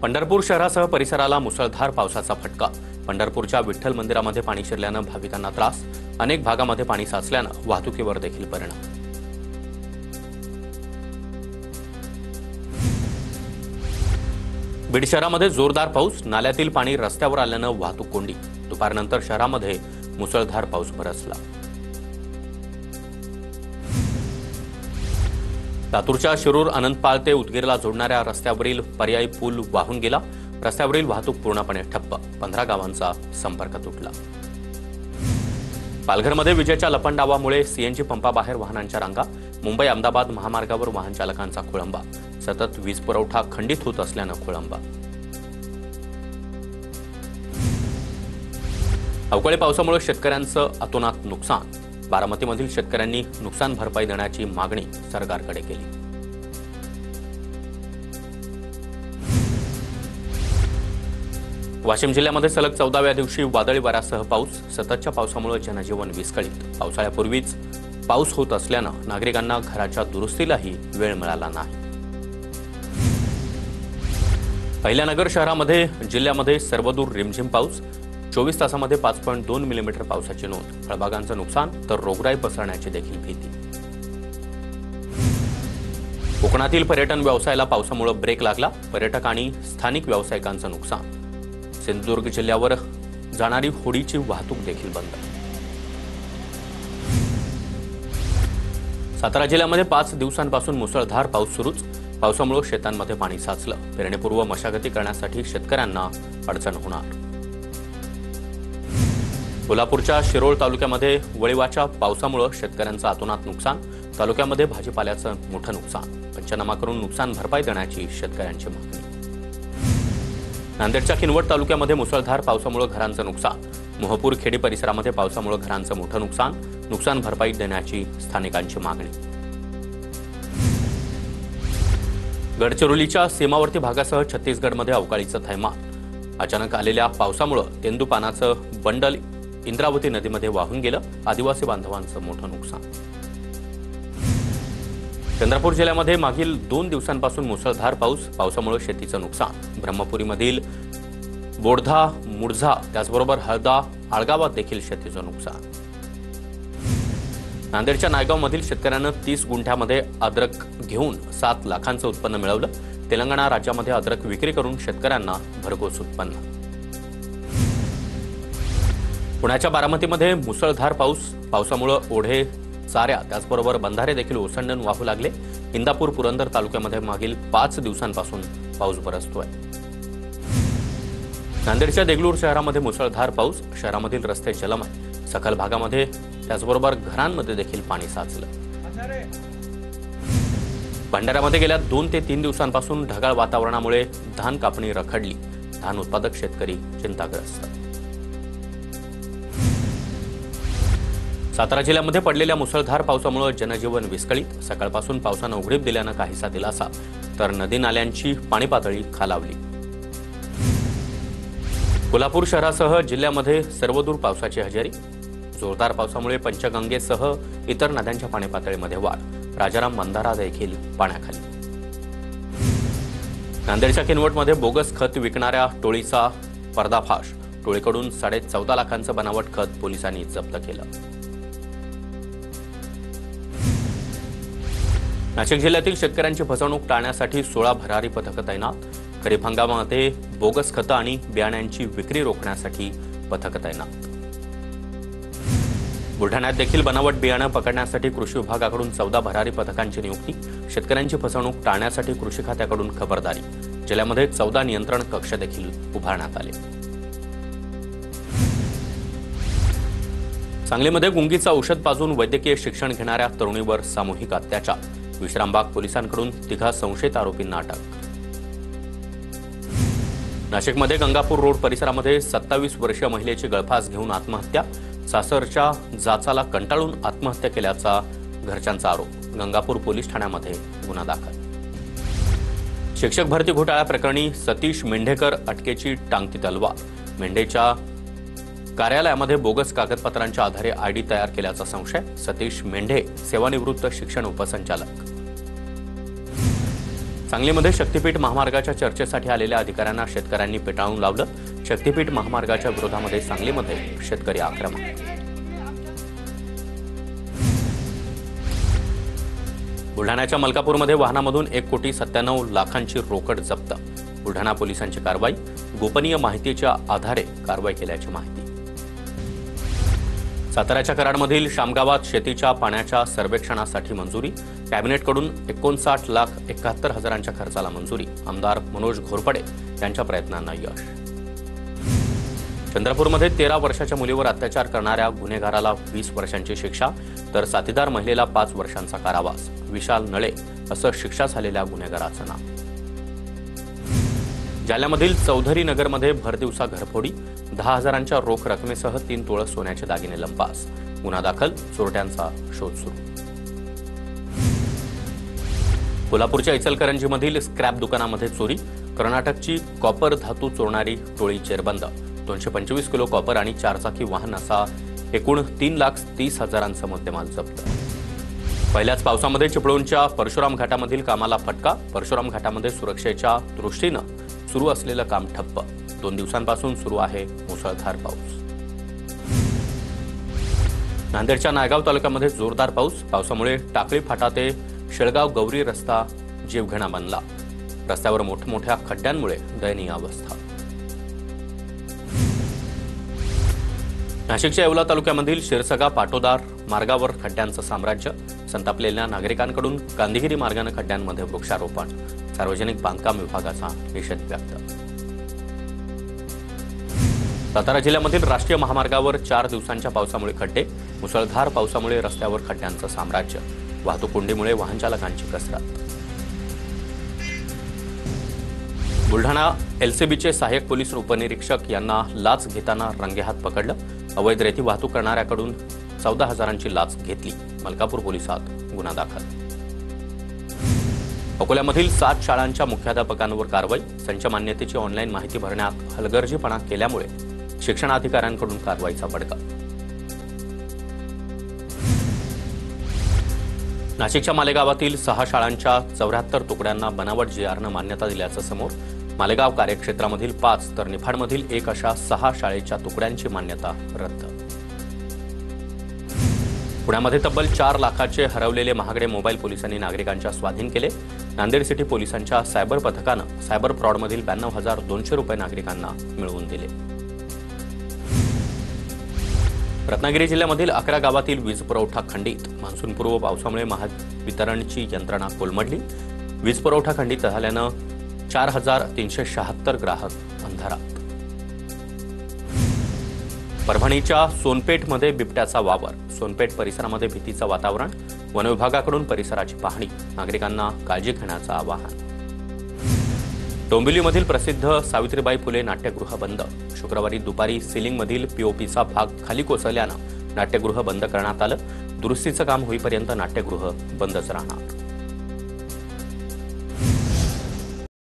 पंढरपूर शहरासह परिसराला मुसळधार पावसाचा फटका। पंढरपूरच्या विठ्ठल मंदिरामध्ये पाणी शिरल्यानं भाविकांना त्रास। अनेक भागामध्ये पाणी साचल्यानं वाहतुकीवर देखील परिणाम। बीड शहरामध्ये जोरदार पाऊस। नाल्यातील पाणी रस्त्यावर आल्यानं वाहतूक कोंडी। दुपारनंतर शहरामध्ये मुसळधार पाऊस बरसला। लातूरच्या शिरूर अनंतपाळ ते उदगीरला जोडणाऱ्या रस्त्यावरील पर्यायी पूल वाहून गेला। रस्त्यावरील वाहतूक पूर्णपणे ठप्प। 15 गावांचा संपर्क तुटला। पालघरमध्ये विजेच्या लपंडावामुळे सीएनजी पंपाबाहेर वाहनांच्या रांगा। मुंबई अहमदाबाद महामार्गावर वाहन चालकांचा खोळंबा। सतत वीज पुरवठा खंडित होत असल्यानं खोळंबा। अवकाळी पावसामुळे शेतकऱ्यांचं अतोनात नुकसान। बारामतीमधील शेतकऱ्यांनी नुकसान भरपाई देण्याची मागणी सरकारकडे केली। वाशिम जिल्ह्यामध्ये सलग 14व्या दिवशी वादळी वाऱ्यासह पाऊस। सततच्या पावसामुळे जनजीवन विस्कळीत। पावसाळ्यापूर्वीच पाऊस होत असल्यानं नागरिकांना घराच्या दुरुस्तीलाही वेळ मिळाला नाही। अहिल्यानगर शहरामध्ये जिल्ह्यामध्ये सर्वदूर रिमझिम पाऊस। 24 तासामध्ये 5.2 मिलीमीटर पावसाची नोंद। फळबागांचं नुकसान तर रोगराई पसरण्याची देखील भीती। कोकणातील पर्यटन व्यवसायाला पावसामुळे ब्रेक लागला। पर्यटक आणि स्थानिक व्यावसायिकांचं नुकसान। सिंधुदुर्ग जिल्ह्यावर जाणारी होडीची वाहतूक देखील बंद। सातारा जिल्ह्यामध्ये 5 दिवसांपासून मुसळधार पाऊस सुरूच। पावसामुळे शेतांमध्ये पाणी साचलं। पेरणीपूर्व मशागती करण्यासाठी शेतकऱ्यांना अडचण होणार। कोल्हापूरच्या शिरोळ तालुक्यामध्ये वळिवाच्या पावसामुळे शेतकऱ्यांचं अतोनात नुकसान। तालुक्यामध्ये भाजीपाल्याचं मोठं नुकसान। पंचनामा करून नुकसान भरपाई देण्याची शेतकऱ्यांची मागणी। नांदेडच्या किनवट तालुक्यामध्ये मुसळधार पावसामुळे घरांचं नुकसान। मोहपूर खेडी परिसरामध्ये पावसामुळे घरांचं मोठं नुकसान। नुकसान भरपाई देण्याची स्थानिकांची मागणी। गडचिरोलीच्या सीमावर्ती भागासह छत्तीसगडमध्ये अवकाळीचं थैमान। अचानक आलेल्या पावसामुळे तेंदूपानाचं बंडल इंद्रावती नदीमध्ये वाहून गेलं। आदिवासी बांधवांचं मोठं नुकसान। चंद्रपूर जिल्ह्यामध्ये मागील 2 दिवसांपासून मुसळधार पाऊस। पावसामुळे शेतीचं नुकसान। ब्रह्मपुरीमधील बोडधा मुळझा त्याचबरोबर हळदा आळगावात देखील शेतीचं नुकसान। नांदेडच्या नायगावमधील शेतकऱ्यांना 30 गुंठ्यामध्ये अद्रक घेऊन 7 लाखांचं उत्पन्न मिळवलं। तेलंगणा राज्यामध्ये अद्रक विक्री करून शेतकऱ्यांना भरघोस उत्पन्न। पुण्याच्या बारामतीमध्ये मुसळधार पाऊस। पावसामुळे ओढे चाऱ्या त्याचबरोबर बंधारे देखील ओसंडून वाहू लागले। इंदापूर पुरंदर तालुक्यामध्ये मागील 5 दिवसांपासून पाऊस बरसतोय। नांदेडच्या देगलूर शहरामध्ये मुसळधार पाऊस। शहरामधील रस्ते जलमय। सखल भागामध्ये त्याचबरोबर घरांमध्ये देखील पाणी साचलं। भंडाऱ्यामध्ये गेल्या 2 ते 3 दिवसांपासून ढगाळ वातावरणामुळे धान कापणी रखडली। धान उत्पादक शेतकरी चिंताग्रस्त। सातारा जिल्ह्यामध्ये पडलेल्या मुसळधार पावसामुळे जनजीवन विस्कळीत। सकाळपासून पावसानं उघडीप दिल्यानं काहीसा दिलासा, तर नदी नाल्यांची पाणी पातळी खालावली। कोल्हापूर शहरासह जिल्ह्यामध्ये सर्वदूर पावसाची हजेरी। जोरदार पावसामुळे पंचगंगेसह इतर नद्यांच्या पाणी पातळीमध्ये वाढ। राजाराम बंधारा देखील पाण्याखाली। नांदेडच्या किनवटमध्ये बोगस खत विकणाऱ्या टोळीचा पर्दाफाश। टोळीकडून 14.5 लाखांचं बनावट खत पोलिसांनी जप्त केलं। नाशिक जिल्ह्यातील शेतकऱ्यांची फसवणूक टाळण्यासाठी 16 भरारी पथकं तैनात। खरीप हंगामामध्ये बोगस खतं आणि बियाण्यांची विक्री रोखण्यासाठी पथकं तैनात। बुलढाण्यात देखील बनावट बियाणं पकडण्यासाठी कृषी विभागाकडून 14 भरारी पथकांची नियुक्ती। शेतकऱ्यांची फसवणूक टाळण्यासाठी कृषी खात्याकडून खबरदारी। जिल्ह्यामध्ये 14 नियंत्रण कक्ष देखील उभारण्यात आले। सांगलीमध्ये गुंगीचं औषध पाजून वैद्यकीय शिक्षण घेणाऱ्या तरुणीवर सामूहिक अत्याचार। विश्रामबाग पोलिसांकडून 3 संशयित आरोपींना अटक। नाशिकमध्ये गंगापूर रोड परिसरामध्ये 27 वर्षीय महिलेची गळफास घेऊन आत्महत्या। सासरच्या जाचाला कंटाळून आत्महत्या केल्याचा घरच्यांचा आरोप। गंगापूर पोलीस ठाण्यामध्ये गुन्हा दाखल। शिक्षक भरती घोटाळ्याप्रकरणी सतीश मेंढेकर अटकेची टांगती तलवार। मेंढेच्या कार्यालयामध्ये बोगस कागदपत्रांच्या आधारे आयडी तयार केल्याचा संशय। सतीश मेंढे सेवानिवृत्त शिक्षण उपसंचालक। सांगलीमध्ये शक्तीपीठ महामार्गाच्या चर्चेसाठी आलेल्या अधिकाऱ्यांना शेतकऱ्यांनी पेटाळून लावलं. शक्तीपीठ महामार्गाच्या विरोधामध्ये सांगलीमध्ये शेतकरी आक्रमक. बुलढाण्याच्या मलकापूरमध्ये वाहनामधून 1,97,00,000ची रोकड जप्त. बुलढाणा पोलिसांची कारवाई. गोपनीय माहितीच्या आधारे कारवाई केल्याची माहिती. साताऱ्याच्या कराडमधील शामगावात शेतीच्या पाण्याच्या सर्वेक्षणासाठी मंजुरी. कॅबिनेटकडून 59,71,000च्या खर्चाला मंजुरी. आमदार मनोज घोरपडे यांच्या प्रयत्नांना यश. चंद्रपूरमध्ये 13 वर्षाच्या मुलीवर अत्याचार करणाऱ्या गुन्हेगाराला 20 वर्षांची शिक्षा, तर साथीदार महिलेला 5 वर्षांचा कारावास. विशाल नळे असं शिक्षा झालेल्या गुन्हेगाराचं नाव. जालन्यामधील चौधरी नगरमध्ये भरदिवसा घरफोडी. 10,000च्या रोख रकमेसह 3 तोळे सोन्याचे दागिने लंपास. गुन्हा दाखल. चोरट्यांचा शोध सुरू. कोल्हापूरच्या इचलकरंजीमधील स्क्रॅप दुकानामध्ये चोरी. कर्नाटकची कॉपर धातू चोरणारी टोळी चेरबंद. 225 किलो कॉपर आणि 4 चाकी वाहन असा एकूण 3,30,000चा मुद्देमाल जप्त. पहिल्याच पावसामध्ये चिपळूणच्या परशुराम घाटामधील कामाला फटका. परशुराम घाटामध्ये सुरक्षेच्या दृष्टीनं सुरू असलेलं काम ठप्प. 2 दिवसांपासून सुरू आहे मुसळधार पाऊस. नांदेडच्या नायगाव तालुक्यामध्ये जोरदार पाऊस. पावसामुळे टाकळी फाटा ते शेळगाव गौरी रस्ता जीवघेणा बनला. रस्त्यावर मोठमोठ्या खड्ड्यांमुळे दयनीय अवस्था. नाशिकच्या येवला तालुक्यामधील शिरसगा पाटोदार मार्गावर खड्ड्यांचं साम्राज्य. संतापलेल्या नागरिकांकडून गांधीगिरी मार्गाने खड्ड्यांमध्ये वृक्षारोपण. सार्वजनिक बांधकाम विभागाचा निषेध व्यक्त. सातारा जिल्ह्यामधील राष्ट्रीय महामार्गावर 4 दिवसांच्या पावसामुळे खड्डे. मुसळधार पावसामुळे रस्त्यावर खड्ड्यांचं साम्राज्य. वाहतूक कोंडीमुळे वाहनचालकांची कसरत. बुलढाणा एलसीबीचे सहाय्यक पोलीस उपनिरीक्षक यांना लाच घेताना रंगेहात पकडलं. अवैध रेती वाहतूक करणाऱ्याकडून 14,000ची लाच घेतली. मलकापूर पोलिसात गुन्हा दाखल. अकोल्यामधील 7 शाळांच्या मुख्याध्यापकांवर कारवाई. संच मान्यतेची ऑनलाईन माहिती भरण्यात हलगर्जीपणा केल्यामुळे शिक्षणाधिकाऱ्यांकडून कारवाईचा बडगा. नाशिकच्या मालेगावातील 6 शाळांच्या 74 तुकड्यांना बनावट जीआरनं मान्यता दिल्याचं समोर. मालेगाव कार्यक्षेत्रामधील 5 तर निफाडमधील 1 अशा 6 शाळेच्या तुकड्यांची मान्यता रद्द. पुण्यामध्ये तब्बल 4 लाखाचे हरवलेले महागडे मोबाईल पोलिसांनी नागरिकांच्या स्वाधीन केले. नांदेड सिटी पोलिसांच्या सायबर पथकानं सायबर फ्रॉडमधील 92,200 रुपये नागरिकांना मिळवून दिले. रत्नागिरी जिल्ह्यामधील 11 गावातील वीज पुरवठा खंडित. मान्सूनपूर्व पावसामुळे महावितरणची यंत्रणा कोलमडली. वीज पुरवठा खंडित झाल्यानं 4,376 ग्राहक अंधारात. परभणीच्या सोनपेठमध्ये बिबट्याचा वावर. सोनपेठ परिसरामध्ये भीतीचं वातावरण. वनविभागाकडून परिसराची पाहणी. नागरिकांना काळजी घेण्याचं आवाहन. डोंबिवलीमधील प्रसिद्ध सावित्रीबाई फुले नाट्यगृह बंद. शुक्रवारी दुपारी सिलिंगमधील पीओपीचा भाग खाली कोसळल्यानं नाट्यगृह बंद करण्यात आलं. दुरुस्तीचं काम होईपर्यंत नाट्यगृह बंदच राहणार.